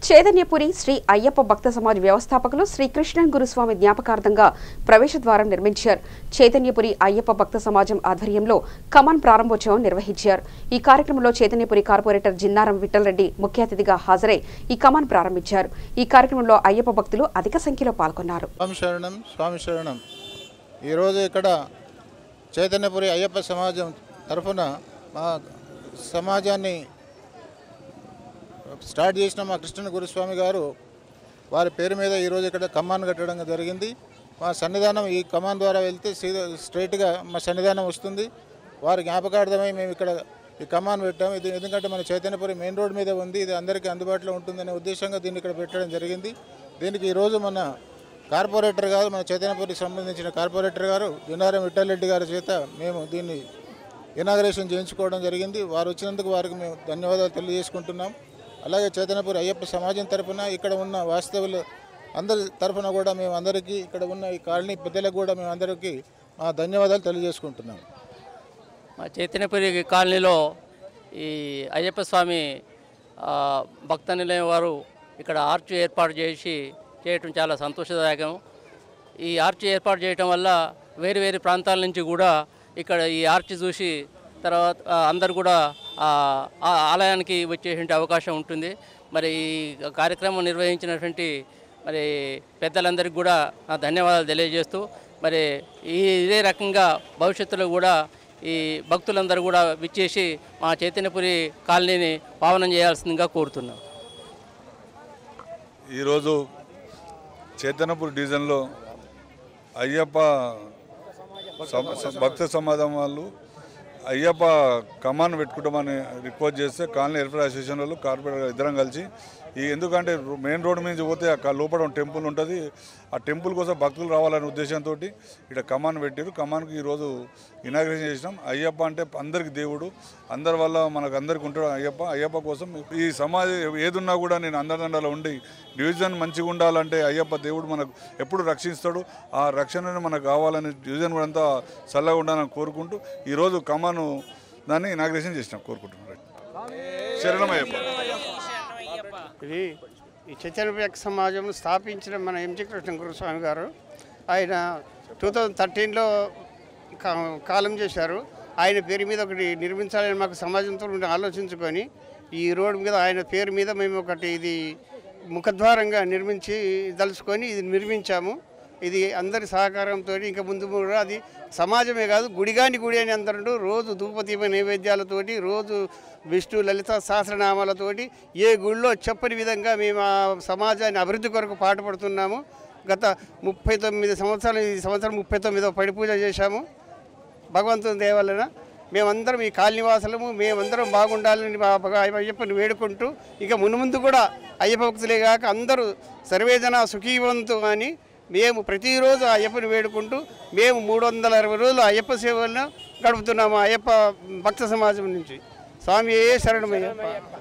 చైతన్యపురి శ్రీ అయ్యప్ప భక్త సమాజ్ వ్యవస్థాపకులు శ్రీ కృష్ణన్ గురుస్వామి జ్ఞాపకార్థంగా ప్రవేశద్వారం నిర్మించారు. చైతన్యపురి అయ్యప్ప భక్త సమాజం ఆధ్వర్యంలో కమాన్ ప్రారంభోత్సవం నిర్వహించారు. ఈ కార్యక్రమంలో చైతన్యపురి కార్పొరేటర్ జిన్నారం విఠల్ రెడ్డి ముఖ్య అతిథిగా హాజరై ఈ కమాన్ ప్రారంభించారు. ఈ కార్యక్రమంలో అయ్యప్ప భక్తులు అధిక సంఖ్యలో పాల్గొన్నారు. స్వామి శరణం. ఈరోజు ఇక్కడ చైతన్యపురి అయ్యప్ప సమాజం తరఫున మా సమాజాన్ని స్టార్ట్ చేసిన మా కృష్ణ గురుస్వామి గారు వారి పేరు మీద ఈరోజు ఇక్కడ కమాన్ కట్టడం జరిగింది. మా సన్నిధానం ఈ కమాన్ ద్వారా వెళ్తే స్ట్రైట్గా మా సన్నిధానం వస్తుంది. వారి జ్ఞాపకార్థమై మేము ఇక్కడ ఈ కమాన్ పెట్టాము. ఇది ఎందుకంటే మన చైతన్యపురి మెయిన్ రోడ్ మీద ఉంది, ఇది అందరికీ అందుబాటులో ఉంటుందనే ఉద్దేశంగా దీన్ని ఇక్కడ పెట్టడం జరిగింది. దీనికి ఈరోజు మన కార్పొరేటర్ గారు, మన చైతన్యపురికి సంబంధించిన కార్పొరేటర్ గారు జిన్నారం విఠల్ రెడ్డి గారి చేత మేము దీన్ని ఇనాగరేషన్ చేయించుకోవడం జరిగింది. వారు వచ్చినందుకు వారికి మేము ధన్యవాదాలు తెలియజేసుకుంటున్నాం. అలాగే చైతన్యపురి అయ్యప్ప సమాజం తరఫున ఇక్కడ ఉన్న వాస్తవులు అందరి తరఫున కూడా మేము అందరికీ ఇక్కడ ఉన్న ఈ కాలనీ పెద్దలకు కూడా మేము అందరికీ మా ధన్యవాదాలు తెలియజేసుకుంటున్నాం. మా చైతన్యపురి కాలనీలో ఈ అయ్యప్ప స్వామి భక్త నిలయం వారు ఇక్కడ ఆర్చ్ ఏర్పాటు చేయటం చాలా సంతోషదాయకం. ఈ ఆర్చ్ ఏర్పాటు చేయటం వల్ల వేరు వేరు ప్రాంతాల నుంచి కూడా ఇక్కడ ఈ ఆర్చ్ చూసి తర్వాత అందరు కూడా ఆలయానికి వచ్చేటువంటి అవకాశం ఉంటుంది. మరి ఈ కార్యక్రమం నిర్వహించినటువంటి మరి పెద్దలందరికీ కూడా ధన్యవాదాలు తెలియజేస్తూ మరి ఇదే రకంగా భవిష్యత్తులో కూడా ఈ భక్తులందరూ కూడా విచ్చేసి మా చైతన్యపురి కాలనీని పావనం చేయాల్సిందిగా కోరుతున్నాం. ఈరోజు చైతన్యపురి డివిజన్లో అయ్యప్ప భక్త సమాజం వాళ్ళు అయ్యప్ప కమాన్ పెట్టుకుంటామని రిక్వెస్ట్ చేస్తే కాలనీ వెల్ఫేర్ అసోసియేషన్ వాళ్ళు కార్పొరేటర్ ఇద్దరం కలిసి ఎందుకంటే మెయిన్ రోడ్ నుంచి పోతే అక్కడ లోపల టెంపుల్ ఉంటుంది, ఆ టెంపుల్ కోసం భక్తులు రావాలనే ఉద్దేశంతో ఇక్కడ కమాన్ పెట్టారు. కమాన్కి ఈరోజు ఇనాగ్రేషన్ చేసినాం. అయ్యప్ప అంటే అందరికి దేవుడు, అందరి వల్ల మనకు అందరికి ఉంటాడు అయ్యప్ప కోసం ఈ సమాజం ఏదున్నా కూడా నేను అందరిదండలో ఉండి డివిజన్ మంచిగా ఉండాలంటే అయ్యప్ప దేవుడు మనకు ఎప్పుడు రక్షిస్తాడు. ఆ రక్షణను మనకు కావాలని డివిజన్ కూడా అంతా చల్లగా ఉండాలని కోరుకుంటూ ఈరోజు కమాను దాన్ని ఇనాగ్రేషన్ చేసినాం కోరుకుంటున్నాం. శరణమయ్యప్ప. ఇది ఈ చైతన్య సమాజం స్థాపించిన మన ఎంజి కృష్ణ గురుస్వామి గారు ఆయన 2013లో కాలం చేశారు. ఆయన పేరు మీద ఒకటి నిర్మించాలని మాకు సమాజంతో ఆలోచించుకొని ఈ రోడ్డు మీద ఆయన పేరు మీద మేము ఒకటి ఇది ముఖద్వారంగా దలుచుకొని ఇది నిర్మించాము. ఇది అందరి సహకారంతో ఇంకా ముందు కూడా అది సమాజమే కాదు గుడిగాని గుడి అని అందరూ రోజు ధూపదీప నైవేద్యాలతోటి రోజు విష్ణు లలిత సహస్రనామాలతోటి ఏ గుడిలో చెప్పని విధంగా మేము ఆ సమాజాన్ని అభివృద్ధి కొరకు పాటుపడుతున్నాము. గత 39 సంవత్సరాలు ఈ సంవత్సరం 39వ పడి పూజ చేశాము. భగవంతుని దయ వలన మేమందరం ఈ కాలనివాసులము మేమందరం బాగుండాలని అయ్యప్పని వేడుకుంటూ ఇక మున్ముందు కూడా అయ్యప్ప భక్తులే కాక అందరూ సర్వేజన సుఖీవంతు అని మేము ప్రతిరోజు అయ్యప్పని వేడుకుంటూ మేము 360 రోజులు అయ్యప్ప సేవలను గడుపుతున్నాము. అయ్యప్ప భక్త సమాజం నుంచి స్వామి శరణమయ్యప్ప.